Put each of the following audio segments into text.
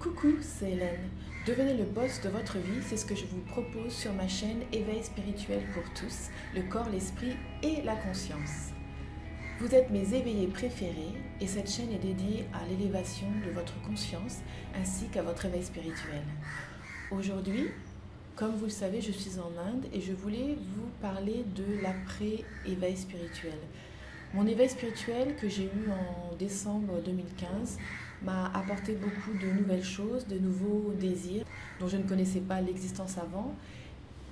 Coucou, c'est Hélène. Devenez le boss de votre vie, c'est ce que je vous propose sur ma chaîne Éveil spirituel pour tous, le corps, l'esprit et la conscience. Vous êtes mes éveillés préférés et cette chaîne est dédiée à l'élévation de votre conscience ainsi qu'à votre éveil spirituel. Aujourd'hui, comme vous le savez, je suis en Inde et je voulais vous parler de l'après-éveil spirituel. Mon éveil spirituel que j'ai eu en décembre 2015 m'a apporté beaucoup de nouvelles choses, de nouveaux désirs dont je ne connaissais pas l'existence avant.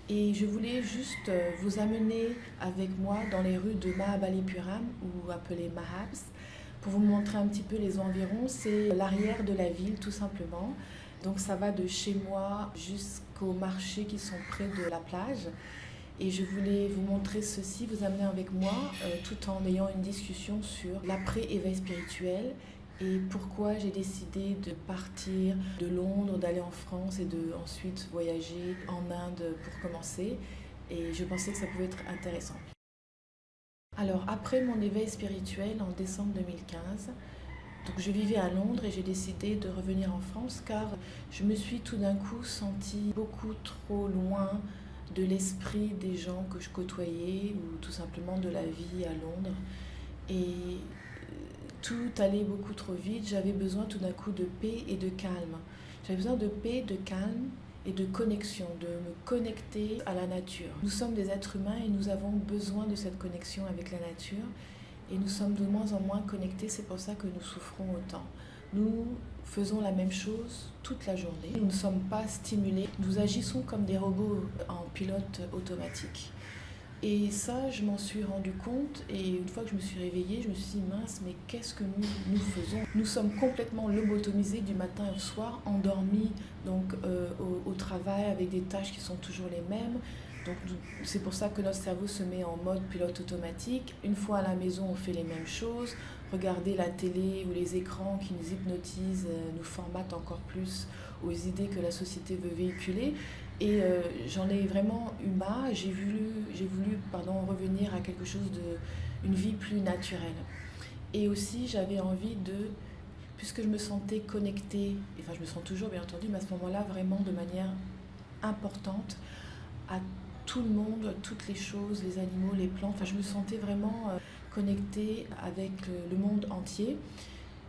Et je voulais juste vous amener avec moi dans les rues de Mahabalipuram, ou appelées Mahabs, pour vous montrer un petit peu les environs. C'est l'arrière de la ville tout simplement. Donc ça va de chez moi jusqu'aux marchés qui sont près de la plage. Et je voulais vous montrer ceci, vous amener avec moi, tout en ayant une discussion sur l'après-éveil spirituel et pourquoi j'ai décidé de partir de Londres, d'aller en France et de ensuite voyager en Inde pour commencer. Et je pensais que ça pouvait être intéressant. Alors, après mon éveil spirituel en décembre 2015, donc je vivais à Londres et j'ai décidé de revenir en France car je me suis tout d'un coup sentie beaucoup trop loin de l'esprit des gens que je côtoyais ou tout simplement de la vie à Londres. Et tout allait beaucoup trop vite, j'avais besoin tout d'un coup de paix et de calme. J'avais besoin de paix, de calme et de connexion, de me connecter à la nature. Nous sommes des êtres humains et nous avons besoin de cette connexion avec la nature. Et nous sommes de moins en moins connectés, c'est pour ça que nous souffrons autant. Nous faisons la même chose toute la journée. Nous ne sommes pas stimulés. Nous agissons comme des robots en pilote automatique. Et ça, je m'en suis rendu compte. Et une fois que je me suis réveillée, je me suis dit, mince, mais qu'est-ce que nous faisons? Nous sommes complètement lobotomisés du matin au soir, endormis donc, au travail avec des tâches qui sont toujours les mêmes. Donc c'est pour ça que notre cerveau se met en mode pilote automatique. Une fois à la maison, on fait les mêmes choses. Regarder la télé ou les écrans qui nous hypnotisent, nous formatent encore plus aux idées que la société veut véhiculer. Et j'en ai vraiment eu marre. J'ai voulu revenir à quelque chose une vie plus naturelle. Et aussi, j'avais envie puisque je me sentais connectée, enfin je me sens toujours bien entendu, mais à ce moment-là, vraiment de manière importante, à tout le monde, toutes les choses, les animaux, les plantes. Enfin, je me sentais vraiment connectée avec le monde entier.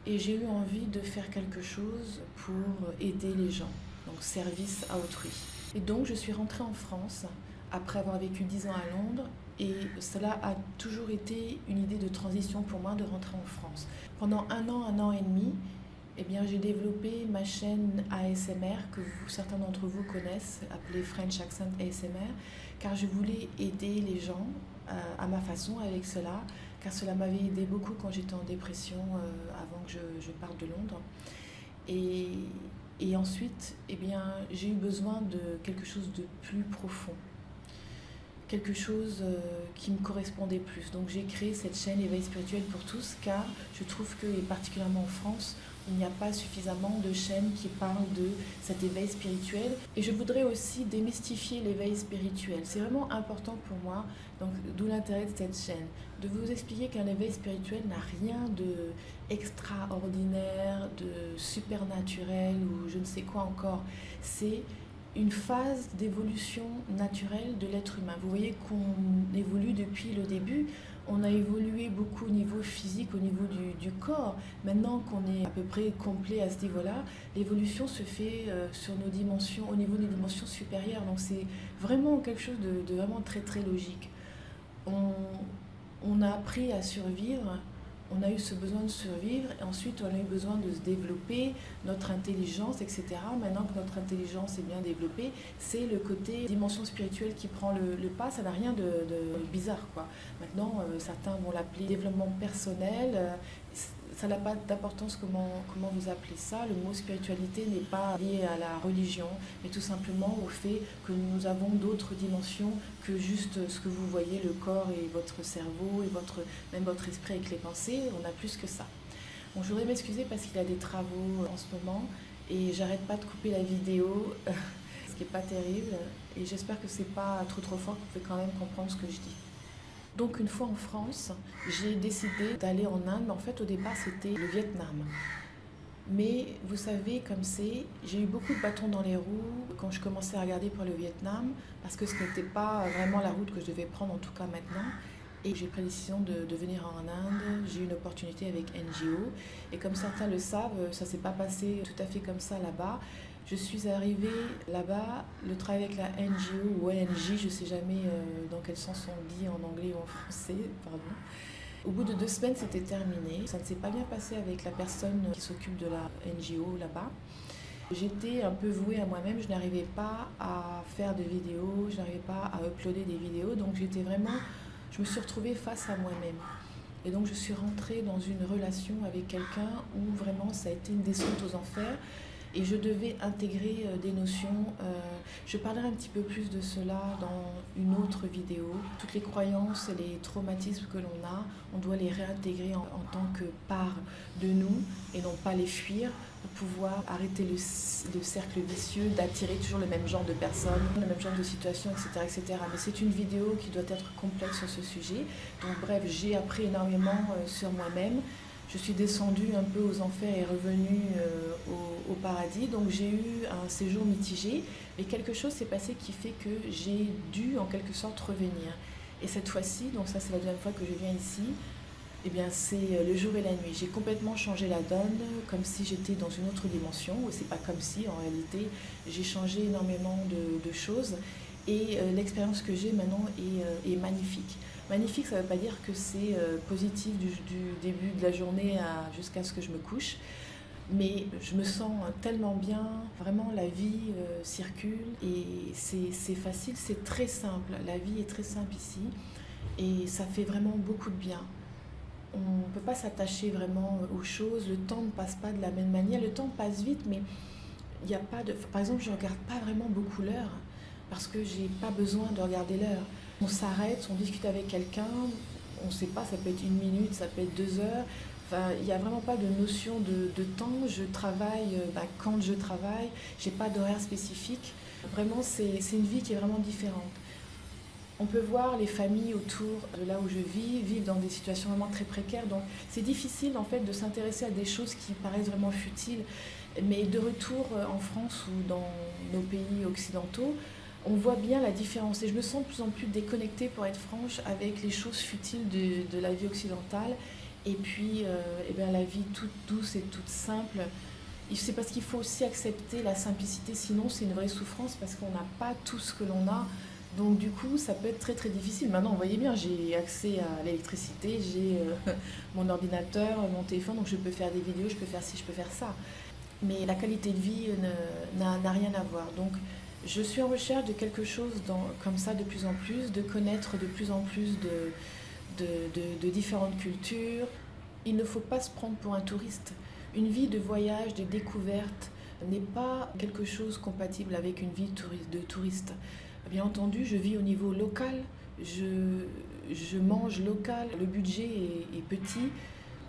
Et j'ai eu envie de faire quelque chose pour aider les gens, donc service à autrui. Et donc, je suis rentrée en France après avoir vécu 10 ans à Londres. Et cela a toujours été une idée de transition pour moi de rentrer en France. Pendant un an et demi, eh bien, j'ai développé ma chaîne ASMR que certains d'entre vous connaissent, appelée French Accent ASMR, car je voulais aider les gens à ma façon avec cela, car cela m'avait aidé beaucoup quand j'étais en dépression avant que je parte de Londres. Et ensuite, eh bien, j'ai eu besoin de quelque chose de plus profond, quelque chose qui me correspondait plus. Donc j'ai créé cette chaîne Éveil spirituel pour tous, car je trouve que, et particulièrement en France, il n'y a pas suffisamment de chaînes qui parlent de cet éveil spirituel. Et je voudrais aussi démystifier l'éveil spirituel. C'est vraiment important pour moi, donc d'où l'intérêt de cette chaîne, de vous expliquer qu'un éveil spirituel n'a rien de extraordinaire, de supernaturel ou je ne sais quoi encore. C'est une phase d'évolution naturelle de l'être humain. Vous voyez qu'on évolue depuis le début. On a évolué beaucoup au niveau physique, au niveau du corps. Maintenant qu'on est à peu près complet à ce niveau-là, l'évolution se fait sur nos dimensions, au niveau des dimensions supérieures. Donc c'est vraiment quelque chose de vraiment très très logique. On a appris à survivre. On a eu ce besoin de survivre et ensuite on a eu besoin de se développer, notre intelligence, etc. Maintenant que notre intelligence est bien développée, c'est le côté dimension spirituelle qui prend le pas. Ça n'a rien de bizarre, quoi. Maintenant, certains vont l'appeler développement personnel. Ça n'a pas d'importance comment vous appelez ça. Le mot spiritualité n'est pas lié à la religion, mais tout simplement au fait que nous avons d'autres dimensions que juste ce que vous voyez, le corps et votre cerveau et même votre esprit avec les pensées. On a plus que ça. Bon, je voudrais m'excuser parce qu'il y a des travaux en ce moment et j'arrête pas de couper la vidéo, ce qui n'est pas terrible. Et j'espère que c'est pas trop fort, que vous pouvez quand même comprendre ce que je dis. Donc une fois en France, j'ai décidé d'aller en Inde, mais en fait au départ c'était le Vietnam. Mais vous savez, comme c'est, j'ai eu beaucoup de bâtons dans les roues quand je commençais à regarder pour le Vietnam, parce que ce n'était pas vraiment la route que je devais prendre, en tout cas maintenant. Et j'ai pris la décision de venir en Inde. J'ai eu une opportunité avec NGO. Et comme certains le savent, ça ne s'est pas passé tout à fait comme ça là-bas. Je suis arrivée là-bas, le travail avec la NGO ou ONG, je ne sais jamais dans quel sens on dit en anglais ou en français, pardon. Au bout de 2 semaines, c'était terminé. Ça ne s'est pas bien passé avec la personne qui s'occupe de la NGO là-bas. J'étais un peu vouée à moi-même, je n'arrivais pas à faire de vidéos, je n'arrivais pas à uploader des vidéos, donc je me suis retrouvée face à moi-même. Et donc je suis rentrée dans une relation avec quelqu'un où vraiment ça a été une descente aux enfers et je devais intégrer des notions. Je parlerai un petit peu plus de cela dans une autre vidéo. Toutes les croyances et les traumatismes que l'on a, on doit les réintégrer en tant que part de nous et non pas les fuir pour pouvoir arrêter le cercle vicieux d'attirer toujours le même genre de personnes, le même genre de situations, etc. etc. Mais c'est une vidéo qui doit être complète sur ce sujet. Donc bref, j'ai appris énormément sur moi-même. Je suis descendue un peu aux enfers et revenue au paradis. Donc j'ai eu un séjour mitigé. Mais quelque chose s'est passé qui fait que j'ai dû en quelque sorte revenir. Et cette fois-ci, donc ça c'est la deuxième fois que je viens ici, eh bien c'est le jour et la nuit. J'ai complètement changé la donne, comme si j'étais dans une autre dimension. Ou c'est pas comme si, en réalité, j'ai changé énormément de choses. Et l'expérience que j'ai maintenant est magnifique. Magnifique, ça ne veut pas dire que c'est positif du début de la journée jusqu'à ce que je me couche. Mais je me sens tellement bien, vraiment la vie circule et c'est facile, c'est très simple. La vie est très simple ici et ça fait vraiment beaucoup de bien. On ne peut pas s'attacher vraiment aux choses, le temps ne passe pas de la même manière, le temps passe vite, mais il n'y a pas de... Par exemple, je ne regarde pas vraiment beaucoup l'heure parce que j'ai pas besoin de regarder l'heure. On s'arrête, on discute avec quelqu'un, on ne sait pas, ça peut être 1 minute, ça peut être 2 heures. Enfin, il n'y a vraiment pas de notion de temps. Je travaille quand je travaille, j'ai pas d'horaire spécifique. Vraiment, c'est une vie qui est vraiment différente. On peut voir les familles autour de là où je vis vivent dans des situations vraiment très précaires. Donc c'est difficile en fait de s'intéresser à des choses qui paraissent vraiment futiles. Mais de retour en France ou dans nos pays occidentaux, on voit bien la différence. Et je me sens de plus en plus déconnectée, pour être franche, avec les choses futiles de la vie occidentale. Et puis eh bien, la vie toute douce et toute simple. C'est parce qu'il faut aussi accepter la simplicité, sinon c'est une vraie souffrance parce qu'on n'a pas tout ce que l'on a. Donc du coup, ça peut être très très difficile. Maintenant, vous voyez bien, j'ai accès à l'électricité, j'ai mon ordinateur, mon téléphone, donc je peux faire des vidéos, je peux faire ci, je peux faire ça. Mais la qualité de vie n'a rien à voir. Donc je suis en recherche de quelque chose comme ça de plus en plus, de connaître de plus en plus de différentes cultures. Il ne faut pas se prendre pour un touriste. Une vie de voyage, de découverte n'est pas quelque chose compatible avec une vie de touriste. Bien entendu, je vis au niveau local, je mange local, le budget est petit.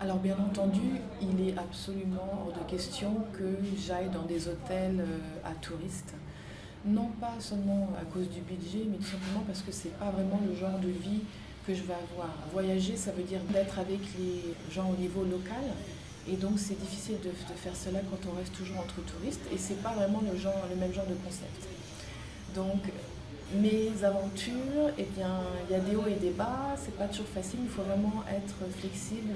Alors bien entendu, il est absolument hors de question que j'aille dans des hôtels à touristes. Non pas seulement à cause du budget, mais tout simplement parce que c'est pas vraiment le genre de vie que je vais avoir. Voyager, ça veut dire d'être avec les gens au niveau local. Et donc c'est difficile de faire cela quand on reste toujours entre touristes. Et c'est pas vraiment le même genre de concept. Donc mes aventures, eh bien, il y a des hauts et des bas, c'est pas toujours facile, il faut vraiment être flexible,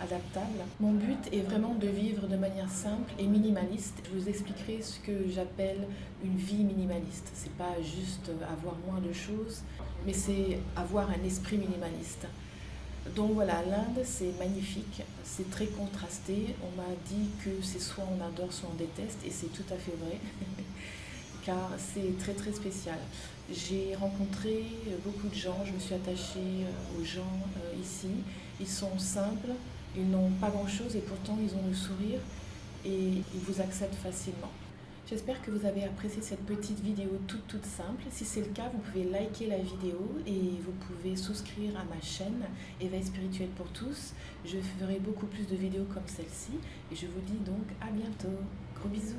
adaptable. Mon but est vraiment de vivre de manière simple et minimaliste. Je vous expliquerai ce que j'appelle une vie minimaliste. C'est pas juste avoir moins de choses, mais c'est avoir un esprit minimaliste. Donc voilà, l'Inde c'est magnifique, c'est très contrasté. On m'a dit que c'est soit on adore, soit on déteste, et c'est tout à fait vrai. Car c'est très très spécial. J'ai rencontré beaucoup de gens, je me suis attachée aux gens ici. Ils sont simples, ils n'ont pas grand-chose et pourtant ils ont le sourire et ils vous acceptent facilement. J'espère que vous avez apprécié cette petite vidéo toute simple. Si c'est le cas, vous pouvez liker la vidéo et vous pouvez souscrire à ma chaîne Éveil spirituel pour tous. Je ferai beaucoup plus de vidéos comme celle-ci et je vous dis donc à bientôt. Gros bisous.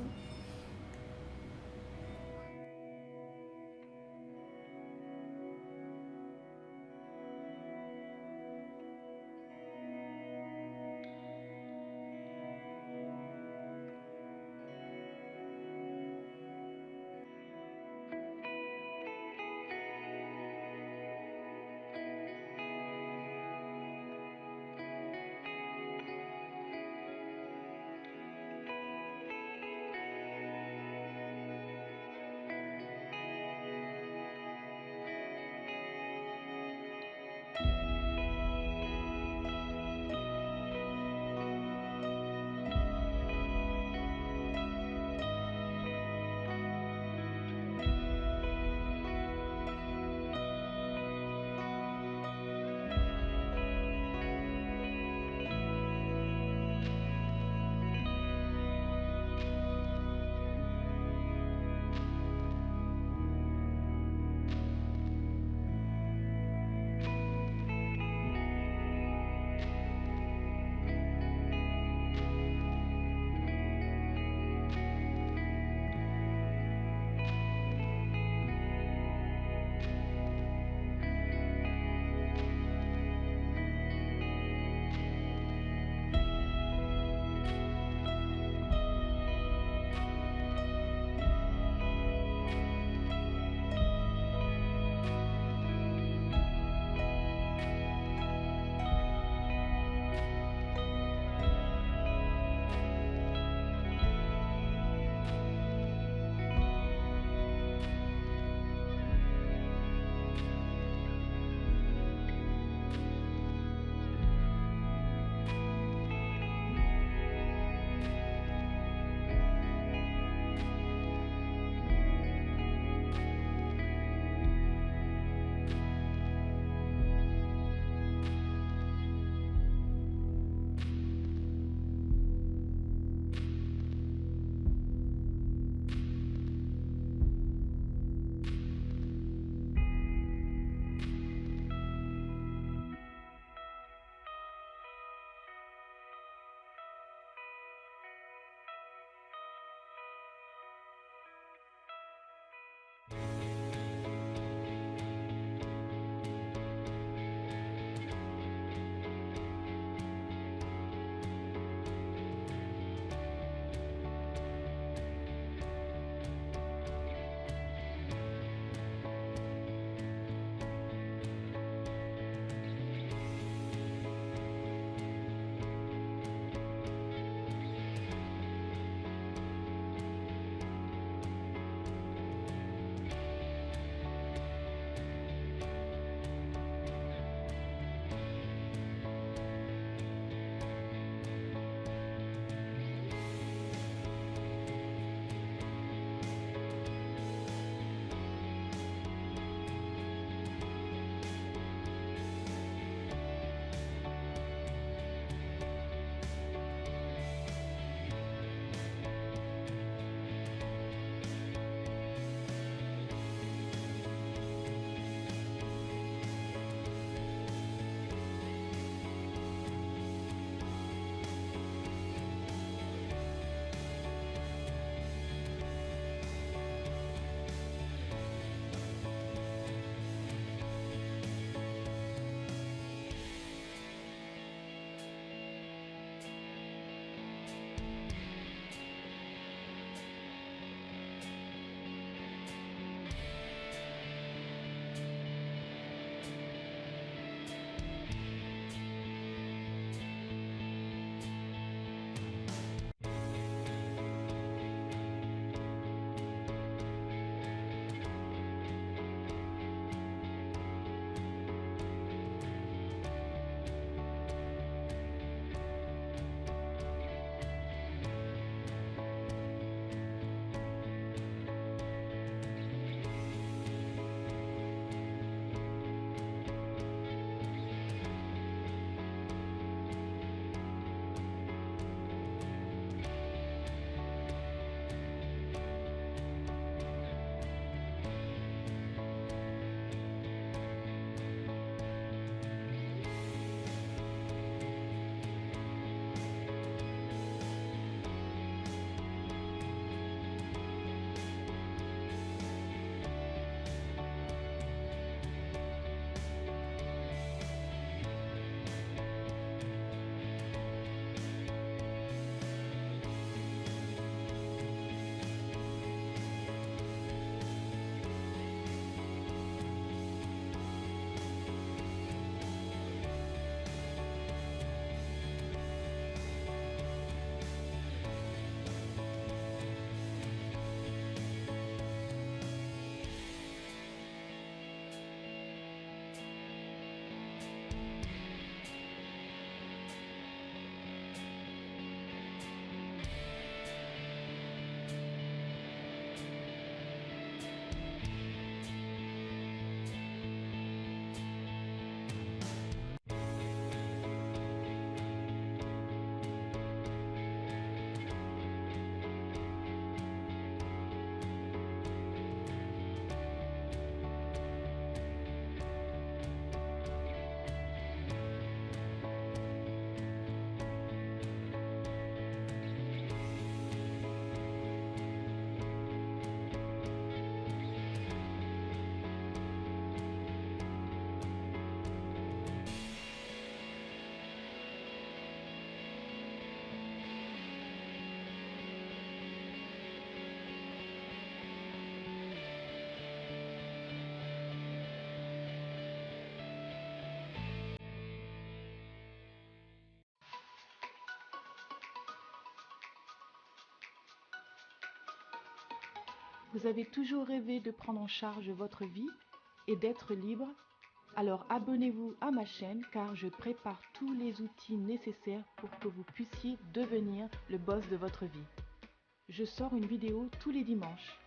Vous avez toujours rêvé de prendre en charge votre vie et d'être libre? Alors abonnez-vous à ma chaîne car je prépare tous les outils nécessaires pour que vous puissiez devenir le boss de votre vie. Je sors une vidéo tous les dimanches.